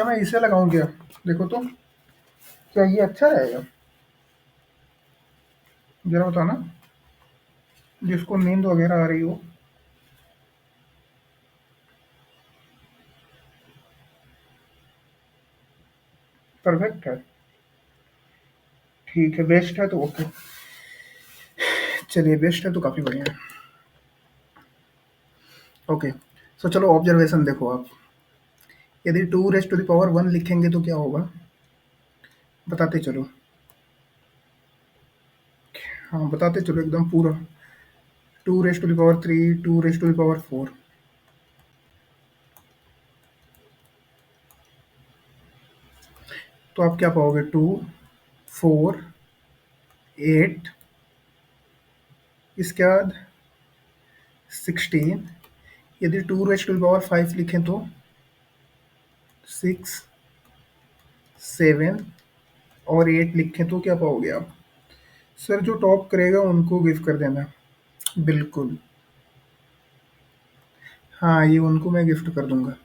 क्या मैं इसे लगाऊं क्या? देखो तो, क्या ये अच्छा रहेगा? जरा बताओ ना, जिसको नींद वगैरह आ रही हो। परफेक्ट है। ठीक है, बेस्ट है तो ओके। चलिए, बेस्ट है तो काफ़ी बढ़िया है। ओके। सो चलो ऑब्जर्वेशन देखो आप। यदि 2 रेस्ट टू द पावर 1 लिखेंगे तो क्या होगा? बताते चलो। हाँ, बताते चलो एकदम पूरा। 2 raised to the power 3, 2 raised to the power 4। तो आप क्या पाओगे? 2, 4, 8, इसके बाद 16। यदि 2 रेस्ट टू द पावर 5 लिखें तो 6, 7 और 8 लिखें तो क्या पाओगे आप? सर, जो टॉप करेगा उनको गिव कर देना। बिल्कुल। हाँ, ये उनको मैं गिफ्ट कर दूंगा।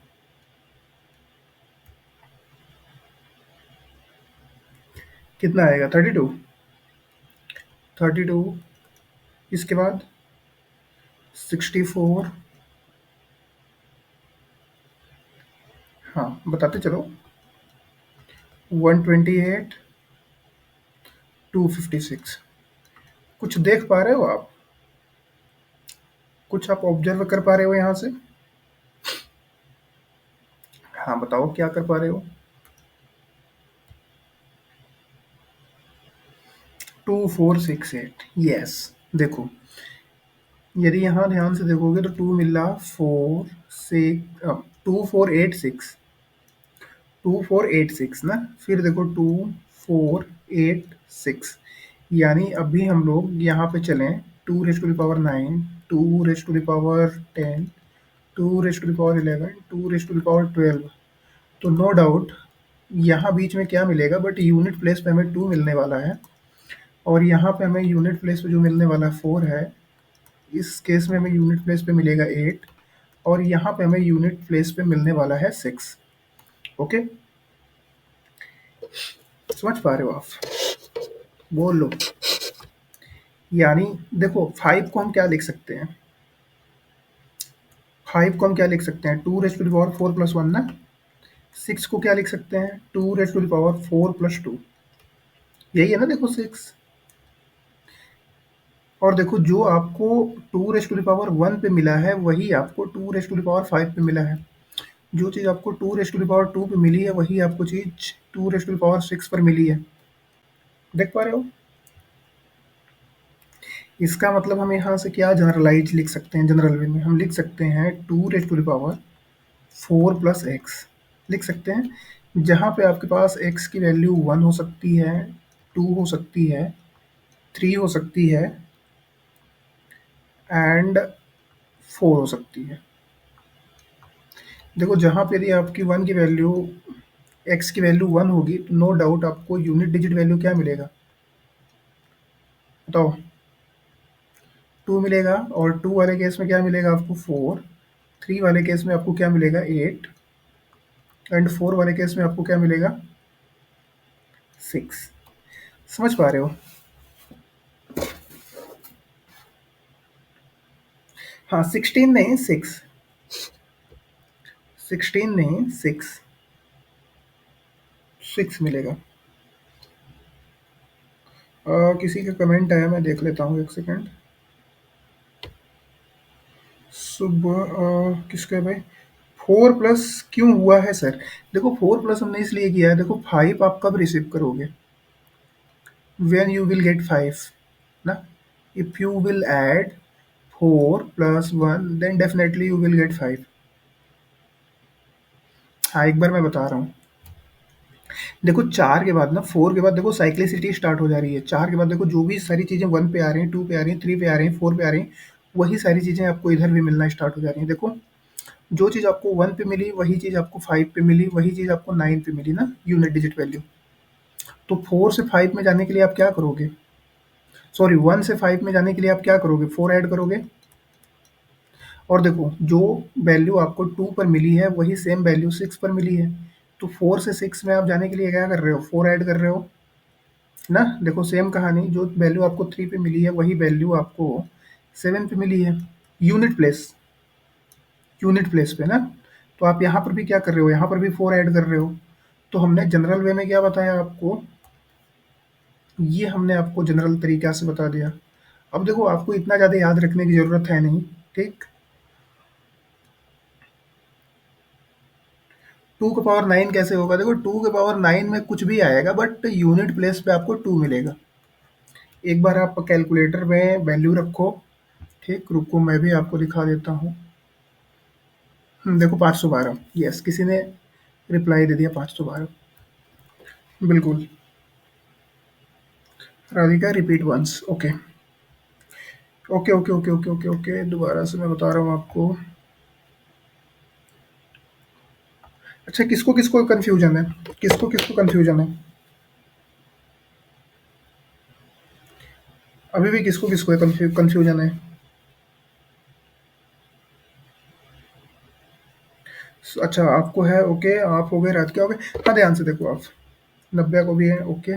कितना आएगा? 32। 32। इसके बाद 64। हाँ, बताते चलो। 128। 256। कुछ देख पा रहे हो आप? कुछ आप ऑब्जर्व कर पा रहे हो यहाँ से? हाँ, बताओ क्या कर पा रहे हो? 2468, यस। देखो, यदि यहाँ ध्यान से देखोगे तो 2 मिला, 2486 ना। फिर देखो 2486, यानी अभी हम लोग यहाँ पे चलें। 2 raised to the power 9, 2 raised to the power 10, 2 raised to the power 11, 2 raised to the power 12। तो नो डाउट यहाँ बीच में क्या मिलेगा, बट यूनिट प्लेस पे हमें 2 मिलने वाला है। और यहाँ पे हमें यूनिट प्लेस पे जो मिलने वाला 4 है, इस केस में हमें यूनिट प्लेस पे मिलेगा 8। और यहाँ पे हमें यूनिट प्लेस पे मिलने वाला है 6। ओके, समझ पा रहे हो आप? बोल लो। यानी देखो, 5 को हम क्या लिख सकते हैं? 5 को हम क्या लिख सकते हैं? 2 raised to the power 4 plus 1 ना। 6 को क्या लिख सकते हैं? 2 raised to the power 4 plus 2। यही है ना, देखो 6। और देखो, जो आपको 2 रेस्ट टू द पावर 1 पे मिला है वही आपको 2 रेस्ट टू द पावर 5 पे मिला है। जो चीज़ आपको 2 रेस्ट टू द पावर 2 पे मिली है वही आपको चीज़ 2 रेस्ट टू द पावर 6 पर मिली है। देख पा रहे हो? इसका मतलब हम यहाँ से क्या जनरलाइज लिख सकते हैं? जनरल वे में हम लिख सकते हैं 2 raised to the power 4 plus x लिख सकते हैं। जहाँ पे आपके पास x की वैल्यू 1 हो सकती है, 2 हो सकती है, 3 हो सकती है एंड 4 हो सकती है। देखो, जहाँ पे यदि आपकी 1 की वैल्यू, x की वैल्यू 1 होगी तो नो डाउट आपको यूनिट डिजिट वैल्यू क्या मिलेगा? बताओ। 2 मिलेगा। और 2 वाले केस में क्या मिलेगा आपको? 4। 3 वाले केस में आपको क्या मिलेगा? 8। एंड 4 वाले केस में आपको क्या मिलेगा? 6। समझ पा रहे हो? हाँ, 16 नहीं, 6। 16 नहीं, 6। 6 मिलेगा। किसी का कमेंट आया, मैं देख लेता हूँ, एक सेकेंड। सुबह किसका है भाई? 4 प्लस क्यों हुआ है सर? देखो, 4 प्लस हमने इसलिए किया है। देखो, 5 आप कब रिसीव करोगे? when you will get 5 ना। if you will add 4 plus 1 then definitely you will get 5। हाँ, एक बार मैं बता रहा हूँ। देखो, 4 के बाद ना, 4 के बाद देखो साइक्लिसिटी स्टार्ट हो जा रही है। 4 के बाद देखो जो भी सारी चीज़ें 1 पे आ रही हैं, 2 पे आ रही हैं, 3 पे आ रही हैं, 4 पे आ रही हैं, वही सारी चीज़ें आपको इधर भी मिलना स्टार्ट हो जा रही हैं। देखो, जो चीज़ आपको 1 पे मिली वही चीज़ आपको 5 पे मिली, वही चीज़ आपको 9 पे मिली ना, यूनिट डिजिट वैल्यू। तो 4 से 5 में जाने के लिए आप क्या करोगे? सॉरी, 1 से 5 में जाने के लिए आप क्या करोगे? 4 ऐड करोगे। और देखो, जो वैल्यू आपको 2 पर मिली है वही सेम वैल्यू 6 पर मिली है। तो 4 से 6 में आप जाने के लिए क्या कर रहे हो, 4 ऐड कर रहे हो ना। देखो सेम कहानी, जो वैल्यू आपको 3 पे मिली है वही वैल्यू आपको 7 पे मिली है, यूनिट प्लेस, यूनिट प्लेस पे ना। तो आप यहाँ पर भी क्या कर रहे हो, यहाँ पर भी 4 ऐड कर रहे हो। तो हमने जनरल वे में क्या बताया आपको, ये हमने आपको जनरल तरीक़ा से बता दिया। अब देखो आपको इतना ज़्यादा याद रखने की ज़रूरत है नहीं, ठीक। 2 का पावर 9 कैसे होगा, देखो 2 के पावर 9 में कुछ भी आएगा बट यूनिट प्लेस पे आपको 2 मिलेगा। एक बार आप कैलकुलेटर में वैल्यू रखो, ठीक, रुको मैं भी आपको दिखा देता हूँ। देखो 512, यस, किसी ने रिप्लाई दे दिया 512, बिल्कुल। Radhika repeat once, okay okay okay okay okay okay okay, दोबारा से मैं बता रहा हूँ आपको। अच्छा, किसको किसको कंफ्यूजन है, किसको किसको कंफ्यूजन है, अभी भी किसको किसको है कंफ्यूजन है। अच्छा आपको है, ओके, आप हो गए, रात के हो गए। हाँ ध्यान से देखो आप, नब्बे को भी है, ओके,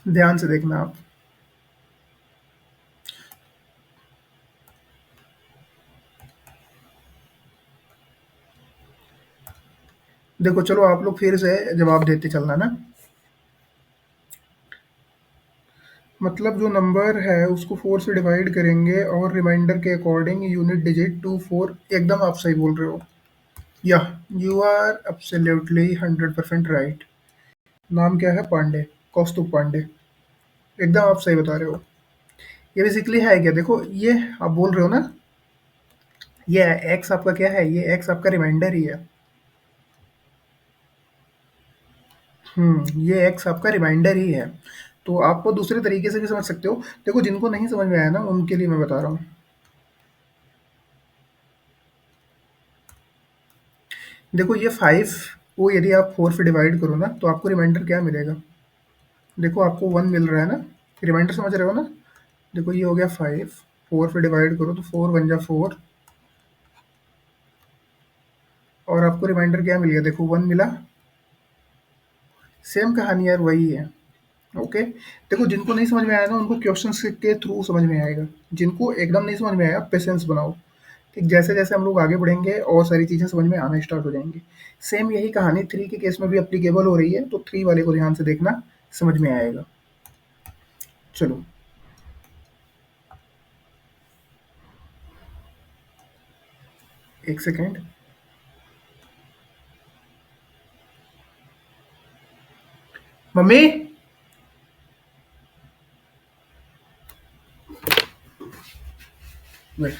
ध्यान से देखना आप। देखो चलो आप लोग फिर से जवाब देते चलना ना। मतलब जो नंबर है उसको 4 से डिवाइड करेंगे और रिमाइंडर के अकॉर्डिंग यूनिट डिजिट 2 4, एकदम आप सही बोल रहे हो। या यू आर एब्सोल्युटली 100% राइट। नाम क्या है, पांडे, कौस्तुभ पांडे, एकदम आप सही बता रहे हो। ये बेसिकली है क्या, देखो ये आप बोल रहे हो ना, ये एक्स आपका क्या है, ये एक्स आपका रिमाइंडर ही है। ये एक्स आपका रिमाइंडर ही है। तो आप दूसरे तरीके से भी समझ सकते हो। देखो जिनको नहीं समझ में आया ना उनके लिए मैं बता रहा हूँ। देखो ये 5 को यदि आप 4 से डिवाइड करो ना तो आपको रिमाइंडर क्या मिलेगा, देखो आपको 1 मिल रहा है ना, रिमाइंडर समझ रहे हो ना। देखो ये हो गया 5, 4 से डिवाइड करो तो 4 बन जा 4, और आपको रिमाइंडर क्या मिल गया, देखो 1 मिला। सेम कहानी यार वही है, ओके। देखो जिनको नहीं समझ में आया ना उनको क्वेश्चंस के थ्रू समझ में आएगा, जिनको एकदम नहीं समझ में आया पेशेंस बनाओ, ठीक। जैसे जैसे हम लोग आगे बढ़ेंगे और सारी चीज़ें समझ में आना स्टार्ट हो जाएंगी। सेम यही कहानी 3 के केस में भी अप्लीकेबल हो रही है, तो 3 वाले को ध्यान से देखना, समझ में आएगा। चलो, एक सेकेंड। Mummy, wait.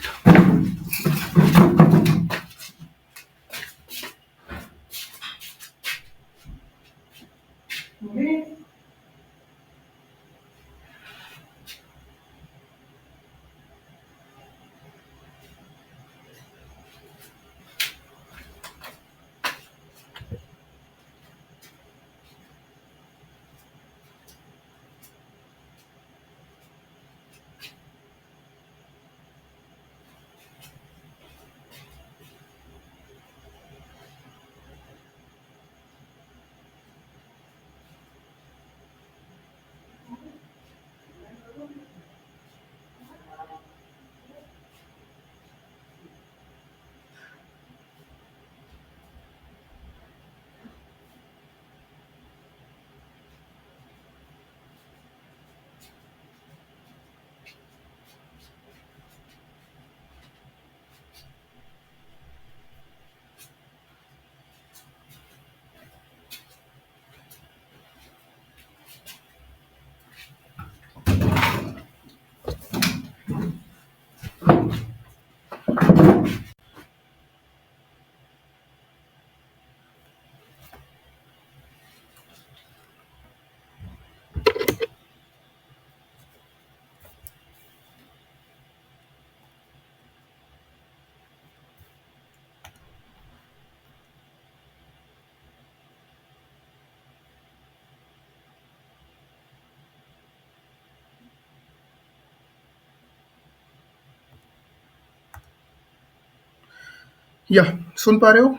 या सुन पा रहे हो,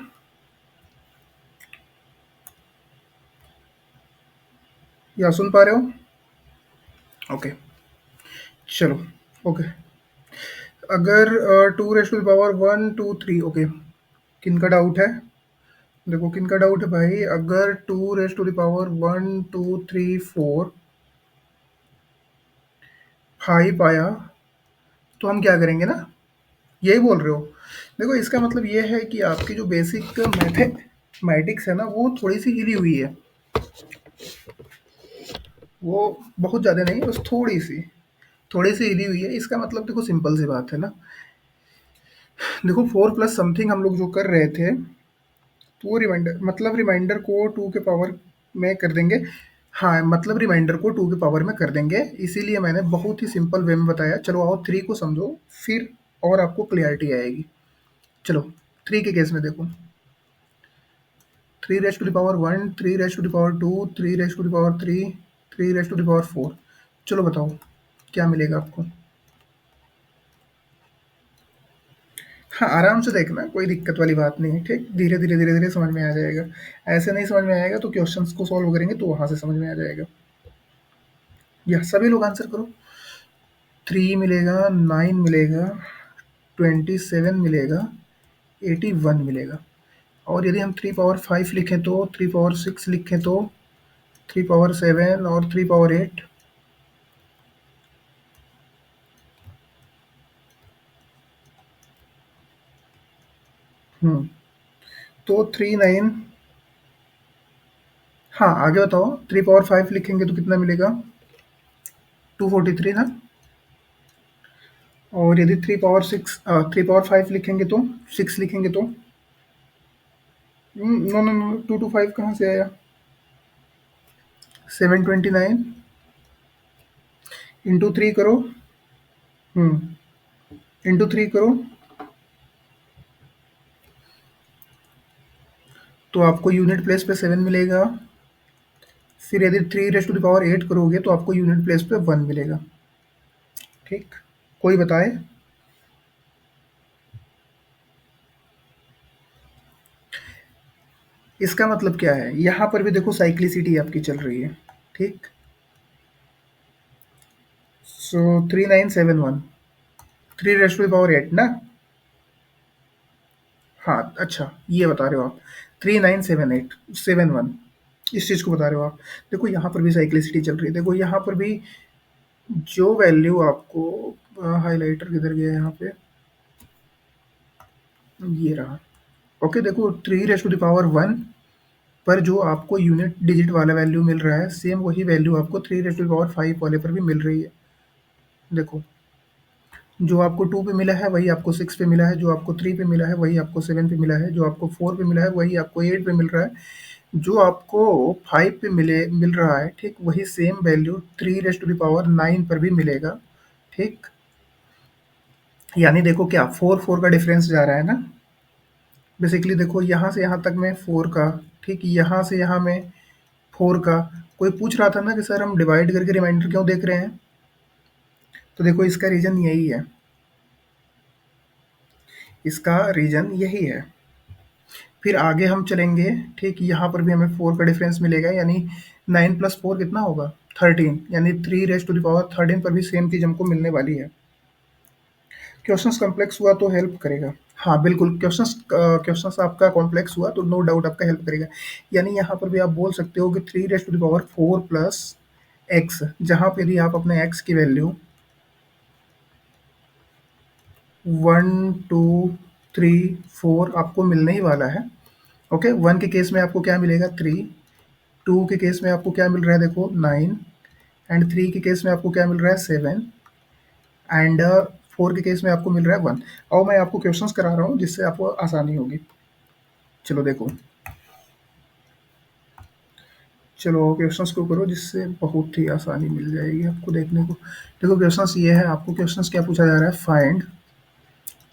या सुन पा रहे हो? ओके, चलो। ओके, अगर two raise to the power one two three, okay, किन का डाउट है? देखो किन का डाउट है भाई, अगर two raise to the power one two three four five आया तो हम क्या करेंगे ना, यही बोल रहे हो? देखो इसका मतलब ये है कि आपकी जो बेसिक मैथमेटिक्स है ना वो थोड़ी सी हिली हुई है। वो बहुत ज़्यादा नहीं, बस थोड़ी सी हिली हुई है। इसका मतलब देखो सिंपल सी बात है ना, देखो फोर प्लस समथिंग हम लोग जो कर रहे थे, तो वो रिमाइंडर मतलब रिमाइंडर को टू के पावर में कर देंगे। हाँ, मतलब रिमाइंडर को टू के पावर में कर देंगे, इसीलिए मैंने बहुत ही सिंपल वे में बताया। चलो आओ थ्री को समझो, फिर और आपको क्लियरिटी आएगी। चलो थ्री के केस में देखो, three raise to the power one, three raise to the power two, three raise to the power three, three raise to the power four. चलो बताओ क्या मिलेगा आपको? हाँ, आराम से देखना, कोई दिक्कत वाली बात नहीं है, ठीक? धीरे धीरे समझ में आ जाएगा। ऐसे नहीं समझ में आएगा तो क्वेश्चंस को सॉल्व करेंगे तो वहां से समझ में आ जाएगा। यह सभी लोग आंसर करो। थ्री मिलेगा, नाइन मिलेगा, 27 मिलेगा, 81 मिलेगा। और यदि हम थ्री पावर फाइव लिखें तो, थ्री पावर सिक्स लिखें तो, थ्री पावर सेवन और थ्री पावर एट। हम्म, तो थ्री नाइन। हाँ, आगे बताओ। थ्री पावर फाइव लिखेंगे तो कितना मिलेगा? 243 ना। और यदि थ्री पावर फाइव लिखेंगे तो, सिक्स लिखेंगे तो, नो नो नो, 225 कहाँ से आया? 729 इंटू थ्री करो। इंटू थ्री करो तो आपको यूनिट प्लेस पे सेवन मिलेगा। फिर यदि three raise to the power eight करोगे तो आपको यूनिट प्लेस पे वन मिलेगा। ठीक, कोई बताए? इसका मतलब क्या है, यहाँ पर भी देखो साइक्लिसिटी आपकी चल रही है। ठीक, so 3971, three raise to the power eight ना। हाँ अच्छा, ये बता रहे हो आप, 397871, इस चीज़ को बता रहे हो आप। देखो यहाँ पर भी साइक्लिसिटी चल रही है, देखो यहाँ पर भी जो वैल्यू आपको, हाइलाइटर किधर गया यहाँ पे, ये रहा। ओके, देखो three raise to the power one पर जो आपको यूनिट डिजिट वाला वैल्यू मिल रहा है, सेम वही वैल्यू आपको three raise to the power five वाले पर भी मिल रही है। देखो, जो आपको टू पे मिला है वही आपको सिक्स पे मिला है, जो आपको थ्री पे मिला है वही आपको सेवन पे मिला है, जो आपको फोर पे मिला है वही आपको एट पे मिल रहा है, जो आपको फाइव पे मिल रहा है, ठीक वही same value three raise to the power nine पर भी मिलेगा। ठीक, यानी देखो क्या फोर फोर का डिफरेंस जा रहा है ना। बेसिकली देखो यहाँ से यहाँ तक में फोर का, ठीक यहाँ से यहाँ में फोर का। कोई पूछ रहा था ना कि सर हम डिवाइड करके रिमाइंडर क्यों देख रहे हैं, तो देखो इसका रीजन यही है, इसका रीजन यही है। फिर आगे हम चलेंगे, ठीक यहाँ पर भी हमें फोर का डिफरेंस मिलेगा, यानी नाइन प्लस फोर कितना होगा? 13, यानी three raise to the power 13 पर भी सेम चीज हमको मिलने वाली है। क्वेश्चंस कॉम्प्लेक्स हुआ तो हेल्प करेगा। हाँ बिल्कुल, क्वेश्चंस क्वेश्चंस आपका कॉम्प्लेक्स हुआ तो नो डाउट आपका हेल्प करेगा। यानी यहाँ पर भी आप बोल सकते हो कि three raise to the power four plus x, जहाँ पे यदि आप अपने एक्स की value one two three four आपको मिलने ही वाला है। ओके, वन के केस में आपको क्या मिलेगा? थ्री। टू के केस में आपको क्या मिल रहा है? देखो नाइन। एंड थ्री के केस में आपको क्या मिल रहा है? सेवन। एंड फोर के केस में आपको मिल रहा है वन। और मैं आपको क्वेश्चंस करा रहा हूँ जिससे आपको आसानी होगी। चलो देखो, चलो क्वेश्चंस को करो जिससे बहुत ही आसानी मिल जाएगी आपको देखने को। देखो क्वेश्चंस ये है, आपको क्वेश्चंस क्या पूछा जा रहा है? Find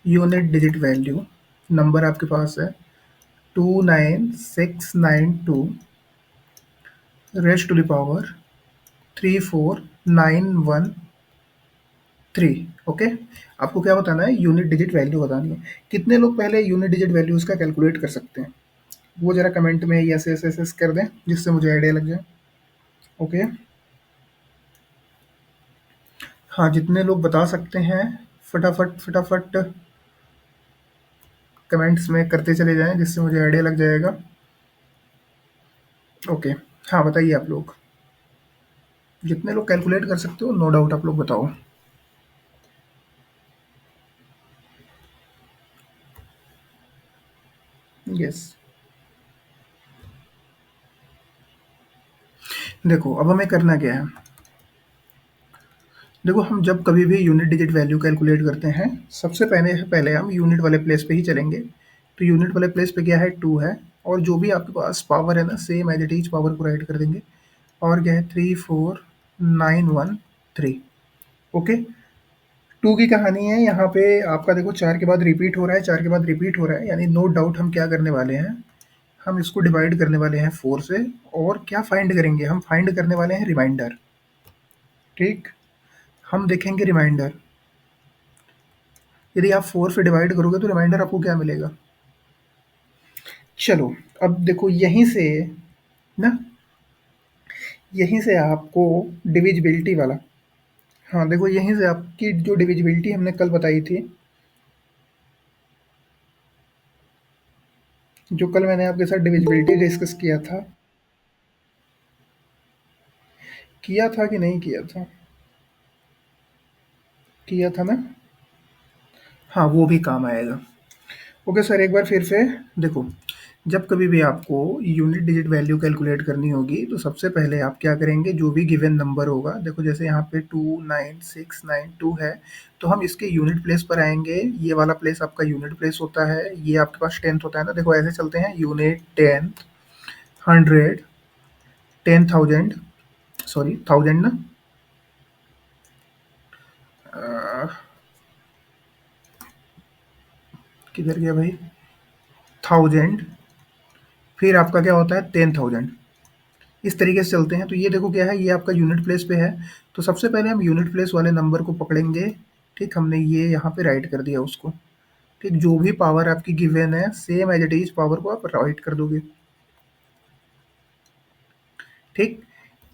unit digit value, number आपके पास है 29692 raised to the power 34913। Okay, आपको क्या बताना है? यूनिट डिजिट वैल्यू बतानी है। कितने लोग पहले यूनिट डिजिट वैल्यूज का कैलकुलेट कर सकते हैं? वो जरा कमेंट में यस यस यस यस कर दें जिससे मुझे आइडिया लग जाए। ओके। हाँ, जितने लोग बता सकते हैं फटाफट फटाफट कमेंट्स में करते चले जाएं, जिससे मुझे आइडिया लग जाएगा। ओके। हाँ, बताइए आप लोग। जितने लोग कैलकुलेट कर सकते हो नो डाउट आप लोग बताओ। यस। देखो अब हमें करना क्या है। देखो हम जब कभी भी यूनिट डिजिट वैल्यू कैलकुलेट करते हैं, सबसे पहले पहले हम यूनिट वाले प्लेस पे ही चलेंगे। तो यूनिट वाले प्लेस पे क्या है, 2 है। और जो भी आपके पास पावर है ना, same as it is power को राइट कर देंगे। और क्या है, 34913। ओके। 2 की कहानी है यहाँ पे। आपका देखो 4 के बाद रिपीट हो रहा है, 4 के बाद रिपीट हो रहा है, यानी नो डाउट हम क्या करने वाले हैं, हम इसको डिवाइड करने वाले हैं 4 से। और क्या फाइंड करेंगे, हम फाइंड करने वाले हैं रिमाइंडर। ठीक। हम देखेंगे रिमाइंडर। यदि आप 4 से डिवाइड करोगे तो रिमाइंडर आपको क्या मिलेगा। चलो, अब देखो यहीं से ना, यहीं से आपको डिविजिबिलिटी वाला। हाँ, देखो यहीं से आपकी जो डिविजिबिलिटी हमने कल बताई थी, जो कल मैंने आपके साथ डिविजिबिलिटी डिस्कस किया था कि नहीं किया था, किया था ना। हाँ, वो भी काम आएगा। ओके सर, एक बार फिर से देखो। जब कभी भी आपको यूनिट डिजिट वैल्यू कैलकुलेट करनी होगी, तो सबसे पहले आप क्या करेंगे, जो भी गिवन नंबर होगा, देखो जैसे यहाँ पे 29692 है, तो हम इसके यूनिट प्लेस पर आएंगे। ये वाला प्लेस आपका यूनिट प्लेस होता है, ये आपके पास टेंथ होता है ना। देखो ऐसे चलते हैं, unit, tenth, hundred, 10,000, sorry thousand ना, अ, किधर गया भाई, थाउजेंड, फिर आपका क्या होता है 10,000। इस तरीके से चलते हैं। तो ये देखो क्या है, ये आपका यूनिट प्लेस पे है। तो सबसे पहले हम यूनिट प्लेस वाले नंबर को पकड़ेंगे। ठीक, हमने ये यहाँ पे राइट कर दिया उसको। ठीक, जो भी पावर आपकी गिवन है, same as it is power को आप राइट कर दोगे। ठीक।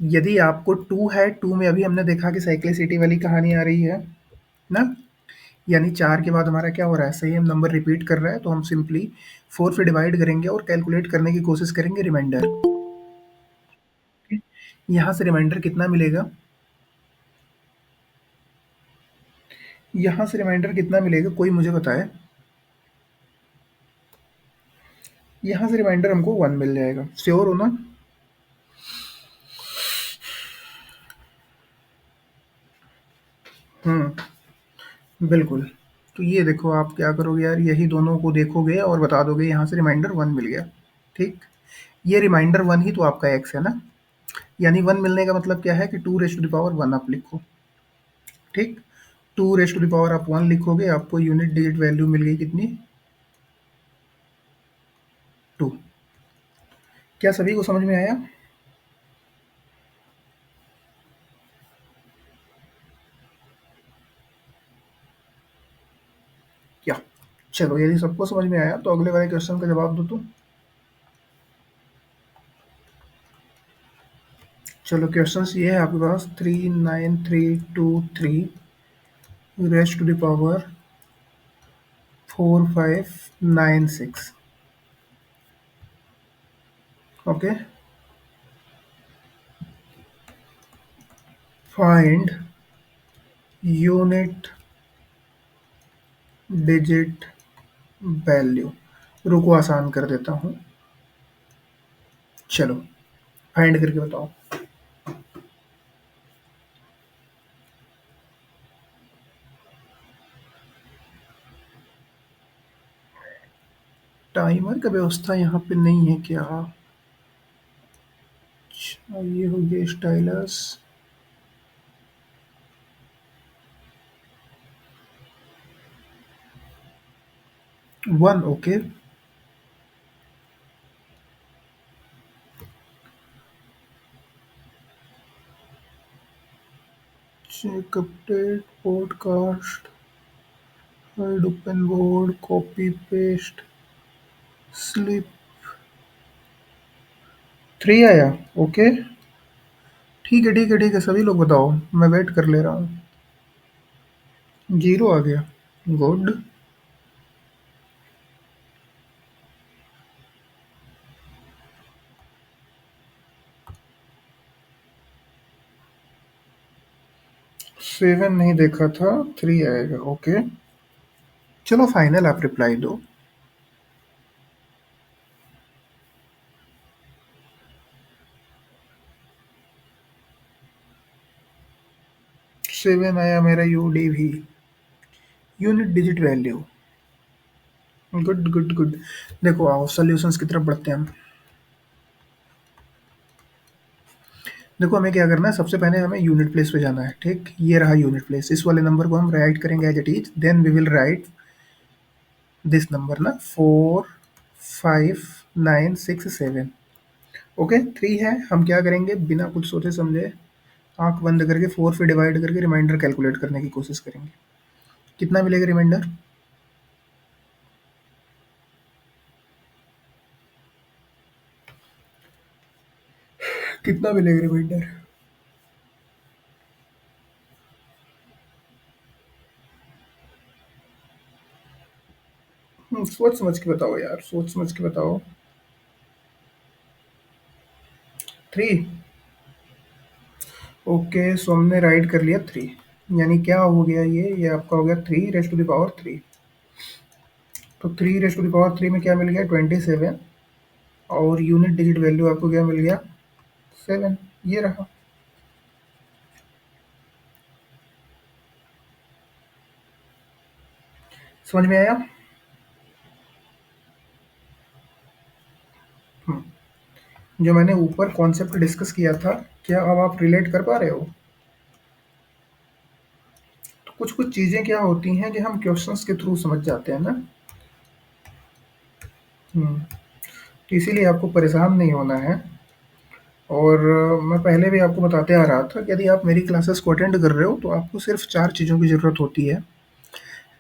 यदि आपको 2 है, 2 में अभी हमने देखा कि साइक्लिसिटी वाली कहानी आ रही है ना, यानी 4 के बाद हमारा क्या हो रहा है, सेम नंबर रिपीट कर रहा है, तो हम सिंपली 4 से डिवाइड करेंगे और कैलकुलेट करने की कोशिश करेंगे रिमाइंडर। यहाँ से रिमाइंडर कितना मिलेगा, यहाँ से रिमाइंडर कितना मिलेगा, कोई मुझे बताए। यहाँ से रिमाइंडर हमको 1 मिल जाएगा, श्योर हो ना। बिल्कुल। तो ये देखो आप क्या करोगे यार, यही दोनों को देखोगे और बता दोगे यहाँ से रिमाइंडर 1 मिल गया। ठीक। ये रिमाइंडर 1 ही तो आपका एक्स है ना। यानी 1 मिलने का मतलब क्या है कि 2 रेज़ टू द पावर 1 आप लिखो। ठीक। 2 रेज़ टू द पावर आप 1 लिखोगे, आपको यूनिट डिजिट वैल्यू मिल गई कितनी, 2। क्या सभी को समझ में आया? क्या? चलो, यदि सबको समझ में आया तो अगले वाले क्वेश्चन का जवाब दो तो। चलो, क्वेश्चंस ये है आपके पास, 39323 raise to the power 4596। Okay. Find unit digit value. रुको आसान कर देता हूँ। चलो, फाइंड करके बताओ। टाइमर का व्यवस्था यहाँ पे नहीं है क्या? अच्छा, ये हो गया stylus. 1, okay. Check update podcast, hide open board, copy paste, slip. 3 आया, ओके। ठीक है, ठीक है, ठीक है, सभी लोग बताओ, मैं वेट कर ले रहा हूँ। 0 आ गया। गुड। 7 नहीं देखा था, 3 आएगा, ओके। चलो फाइनल आप रिप्लाई दो। 7 आया मेरा यूडी भी। Unit digit value. Good, good, good. देखो आओ सॉल्यूशंस की तरफ बढ़ते हैं हम। देखो हमें क्या करना है, सबसे पहले हमें यूनिट प्लेस पे जाना है, ठीक। ये रहा यूनिट प्लेस, इस वाले नंबर को हम राइट करेंगे as it is, then we will write this number ना, 4 5 9 6 7। ओके, 3 है। हम क्या करेंगे, बिना कुछ सोचे समझे आंख बंद करके 4 से डिवाइड करके रिमाइंडर कैलकुलेट करने की कोशिश करेंगे। कितना मिलेगा रिमाइंडर? कितना मिलेगा रिमाइंडर? सोच समझ के बताओ यार, सोच समझ के बताओ। 3। ओके, सो हमने राइट कर लिया 3। यानी क्या हो गया, ये आपका हो गया 3 रेज टू द पावर 3। तो 3 रेज टू द पावर 3 में क्या मिल गया, 27। और यूनिट डिजिट वैल्यू आपको क्या मिल गया, 7। ये रहा। समझ में आया? हम्म, जो मैंने ऊपर कॉन्सेप्ट डिस्कस किया था, क्या अब आप रिलेट कर पा रहे हो? तो कुछ कुछ चीज़ें क्या होती हैं कि हम क्वेश्चंस के थ्रू समझ जाते हैं ना। हम्म, तो इसीलिए आपको परेशान नहीं होना है। और मैं पहले भी आपको बताते आ रहा था कि यदि आप मेरी क्लासेस को अटेंड कर रहे हो तो आपको सिर्फ 4 चीज़ों की ज़रूरत होती है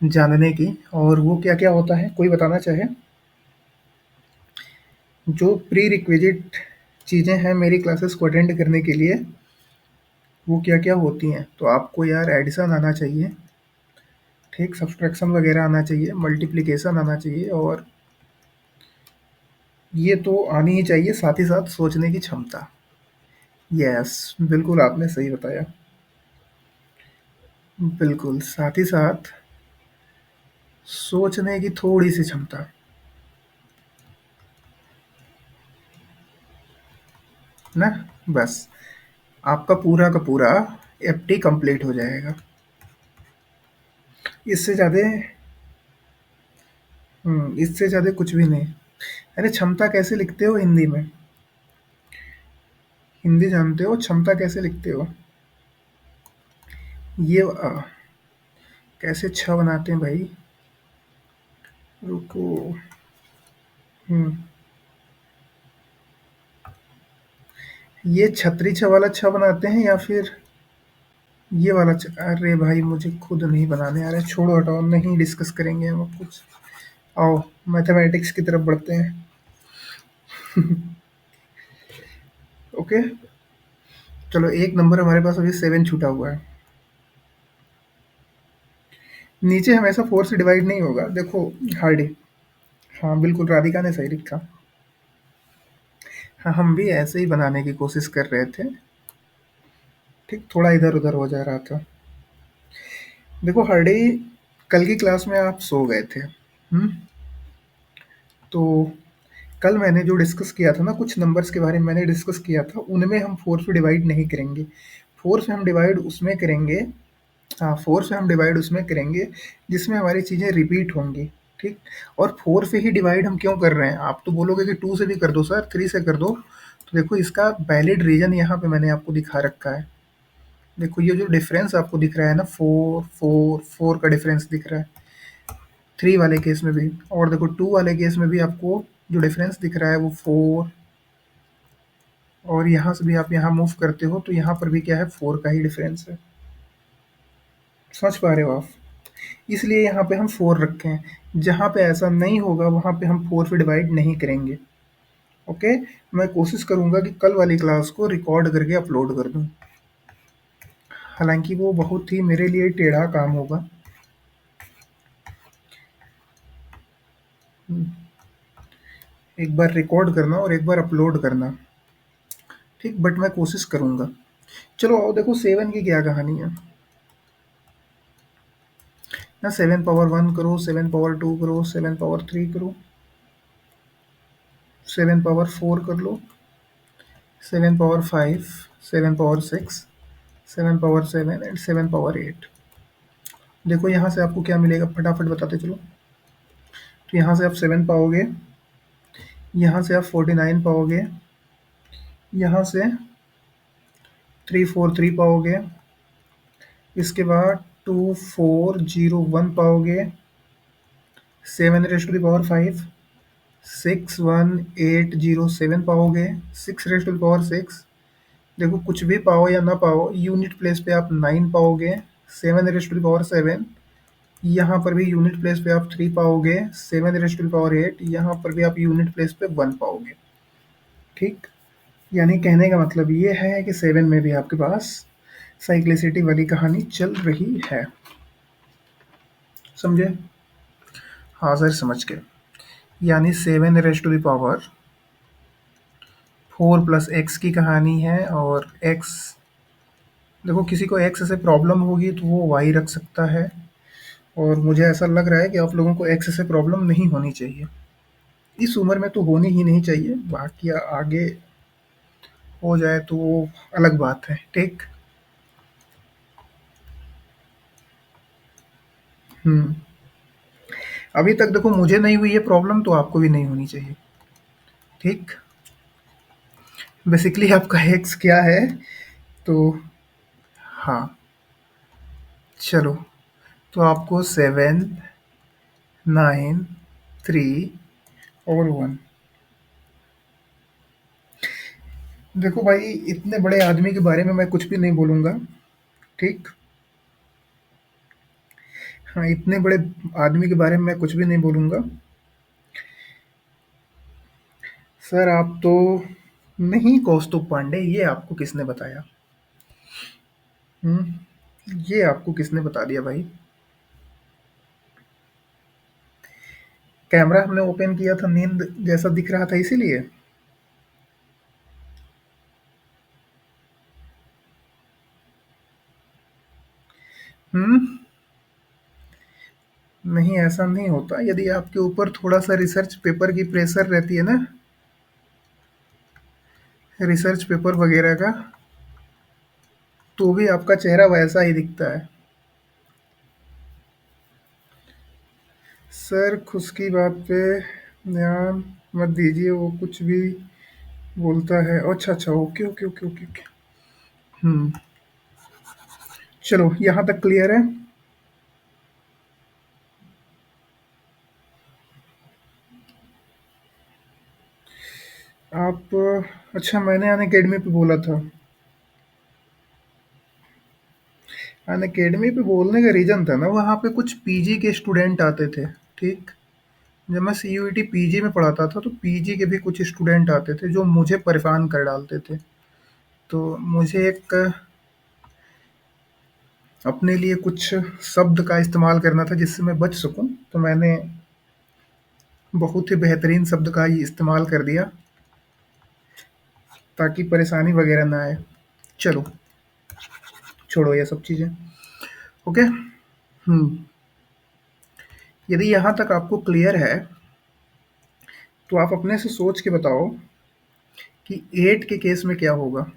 जानने की। और वो क्या क्या होता है, कोई बताना चाहे? जो प्री रिक्विजिट चीज़ें हैं मेरी क्लासेस को अटेंड करने के लिए, वो क्या क्या होती हैं? तो आपको यार एडिशन आना चाहिए, ठीक, सब्सट्रैक्शन वगैरह आना चाहिए, मल्टीप्लिकेशन आना चाहिए, और ये तो आनी ही चाहिए, साथ ही साथ सोचने की क्षमता। यस, बिल्कुल आपने सही बताया। बिल्कुल, साथ ही साथ सोचने की थोड़ी सी क्षमता ना, बस आपका पूरा का पूरा एफडी कंप्लीट हो जाएगा। इससे ज़्यादा इससे ज़्यादा कुछ भी नहीं। अरे क्षमता कैसे लिखते हो हिंदी में? हिंदी जानते हो, क्षमता कैसे लिखते हो? ये कैसे छ बनाते हैं भाई? रुको। हम्म, ये छतरी छ वाला छ बनाते हैं या फिर ये वाला छ? अरे भाई मुझे खुद नहीं बनाने आ रहा है, छोड़ो हटाओ, नहीं डिस्कस करेंगे हम अब कुछ। आओ मैथमेटिक्स की तरफ बढ़ते हैं। ओके, चलो एक नंबर हमारे पास अभी 7 छूटा हुआ है। नीचे हमेशा 4 से डिवाइड नहीं होगा, देखो। हार्डी। हाँ बिल्कुल, राधिका ने सही लिखा। हाँ, हम भी ऐसे ही बनाने की कोशिश कर रहे थे, ठीक, थोड़ा इधर उधर हो जा रहा था। देखो हार्डी, कल की क्लास में आप सो गए थे। तो कल मैंने जो डिस्कस किया था ना, कुछ नंबर्स के बारे में मैंने डिस्कस किया था, उनमें हम 4 से डिवाइड नहीं करेंगे। 4 से हम डिवाइड उसमें करेंगे। हाँ, 4 से हम डिवाइड उसमें करेंगे जिसमें हमारी चीज़ें रिपीट होंगी, ठीक। और 4 से ही डिवाइड हम क्यों कर रहे हैं? आप तो बोलोगे कि 2 से भी कर दो सर, 3 से कर दो। तो देखो इसका वैलिड रीज़न यहाँ पे मैंने आपको दिखा रखा है। देखो ये जो डिफरेंस आपको दिख रहा है ना, 4 का डिफरेंस दिख रहा है 3 वाले केस में भी, और देखो 2 वाले केस में भी आपको जो डिफरेंस दिख रहा है वो 4। और यहाँ से भी आप यहाँ मूव करते हो तो यहाँ पर भी क्या है, 4 का ही डिफरेंस है। समझ पा रहे हो आप? इसलिए यहाँ पे हम 4 रखे हैं। जहाँ पे ऐसा नहीं होगा वहाँ पे हम 4 से डिवाइड नहीं करेंगे। ओके, मैं कोशिश करूंगा कि कल वाली क्लास को रिकॉर्ड करके अपलोड कर दूं। हालांकि वो बहुत ही मेरे लिए टेढ़ा काम होगा। एक बार रिकॉर्ड करना और एक बार अपलोड करना, ठीक, बट मैं कोशिश करूंगा। चलो आओ देखो 7 की क्या कहानी है ना। 7 पावर 1 करो, 7 पावर 2 करो, 7 पावर 3 करो, 7 पावर 4 कर लो, 7 power 5, 7 power 6, 7 power 7 and 7 power 8। देखो यहाँ से आपको क्या मिलेगा, फटाफट बताते चलो। तो यहाँ से आप 7 पाओगे, यहाँ से आप 49 पाओगे, यहाँ से 343 पाओगे, इसके बाद 2401 पाओगे, 7 रेज टू द पावर 5, 61807 पाओगे, 6 रेज टू द पावर 6। देखो कुछ भी पाओ या ना पाओ, यूनिट प्लेस पे आप 9 पाओगे, 7 रेज टू द पावर 7। यहाँ पर भी यूनिट प्लेस पे आप 3 पाओगे, 7 रेज टू द पावर 8। यहाँ पर भी आप यूनिट प्लेस पे 1 पाओगे, ठीक। यानी कहने का मतलब ये है कि 7 में भी आपके पास साइक्लिसिटी वाली कहानी चल रही है। समझे? हाँ सर, समझ गए। यानी 7 raise to the power 4 plus x की कहानी है, और एक्स, देखो किसी को एक्स से प्रॉब्लम होगी तो वो वाई रख सकता है, और मुझे ऐसा लग रहा है कि आप लोगों को एक्स से प्रॉब्लम नहीं होनी चाहिए। इस उम्र में तो होनी ही नहीं चाहिए, बाकी आगे हो जाए तो वो अलग बात है, ठीक। हम्म। अभी तक देखो मुझे नहीं हुई है प्रॉब्लम, तो आपको भी नहीं होनी चाहिए, ठीक। बेसिकली आपका एक्स क्या है, तो हाँ, चलो, तो आपको 7, 9, 3 और 1। देखो भाई, इतने बड़े आदमी के बारे में मैं कुछ भी नहीं बोलूँगा, ठीक? हाँ, इतने बड़े आदमी के बारे में मैं कुछ भी नहीं बोलूँगा। सर आप तो नहीं कौस्तुभ पांडे, ये आपको किसने बताया? हुँ? ये आपको किसने बता दिया भाई? कैमरा हमने ओपन किया था, नींद जैसा दिख रहा था इसीलिए? हुँ? नहीं, ऐसा नहीं होता। यदि आपके ऊपर थोड़ा-सा रिसर्च पेपर की प्रेशर रहती है ना, रिसर्च पेपर वगैरह का, तो भी आपका चेहरा वैसा ही दिखता है। सर उसकी बात पे ध्यान मत दीजिए, वो कुछ भी बोलता है। अच्छा अच्छा, okay okay okay okay okay. Hmm. चलो यहाँ तक क्लियर है। आप, अच्छा, मैंने अन अकेडमी पे बोला था। अन अकेडमी पे बोलने का रीज़न था ना, वहाँ पे कुछ पीजी के स्टूडेंट आते थे, ठीक। जब मैं सीयूईटी पीजी में पढ़ाता था तो पीजी के भी कुछ स्टूडेंट आते थे जो मुझे परेशान कर डालते थे। तो मुझे एक अपने लिए कुछ शब्द का इस्तेमाल करना था जिससे मैं बच सकूं, तो मैंने बहुत ही बेहतरीन शब्द का ही इस्तेमाल कर दिया ताकि परेशानी वगैरह ना आए। चलो, छोड़ो ये सब चीज़ें। ओके। हम्म। यदि यहाँ तक आपको क्लियर है तो आप अपने से सोच के बताओ कि 8 के केस में क्या होगा।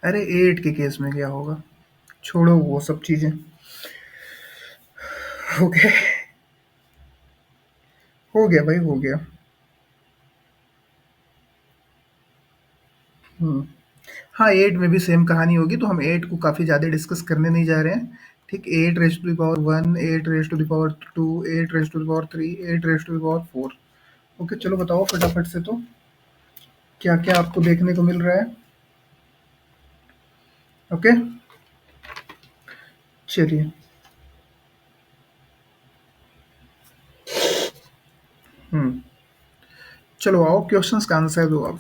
अरे 8 के केस में क्या होगा, छोड़ो वो सब चीज़ें। ओके, हो गया भाई, हो गया। हम्म। हाँ, 8 में भी सेम कहानी होगी, तो हम 8 को काफ़ी ज़्यादा डिस्कस करने नहीं जा रहे हैं, ठीक। 8 raise to the power 1, 8 raise to the power 2, 8 raise to the power 3, 8 raise to the power 4। Okay, चलो बताओ फटाफट से तो क्या क्या आपको देखने को मिल रहा है। ओके, चलिए। हम्म। चलो आओ क्वेश्चंस का आंसर दो आप।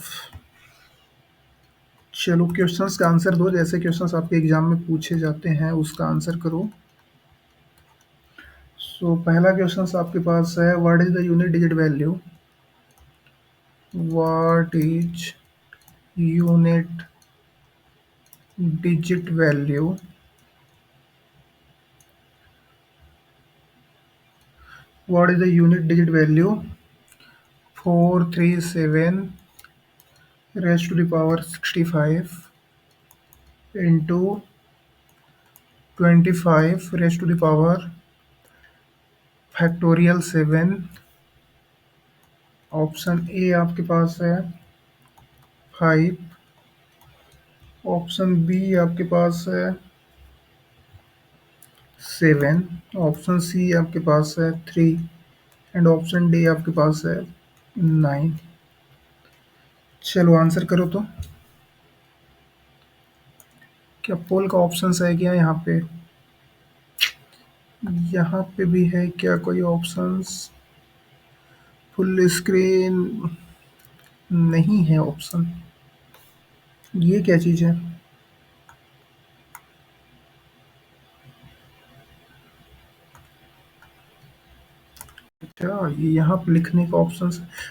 चलो क्वेश्चंस का आंसर दो, जैसे क्वेश्चंस आपके एग्जाम में पूछे जाते हैं उसका आंसर करो। सो पहला क्वेश्चन आपके पास है, what is the unit digit value. What is unit digit value what is the unit digit value 437 raise to the power 65 into 25 raise to the power factorial 7। Option A आपके पास है 5, option B आपके पास है 7, option C आपके पास है 3 and option D आपके पास है 9। चलो आंसर करो तो। क्या पोल का ऑप्शन है क्या यहाँ पे? यहाँ पे भी है क्या कोई ऑप्शंस? फुल स्क्रीन नहीं है ऑप्शन। ये क्या चीज़ है? अच्छा, ये यहाँ पे लिखने का ऑप्शन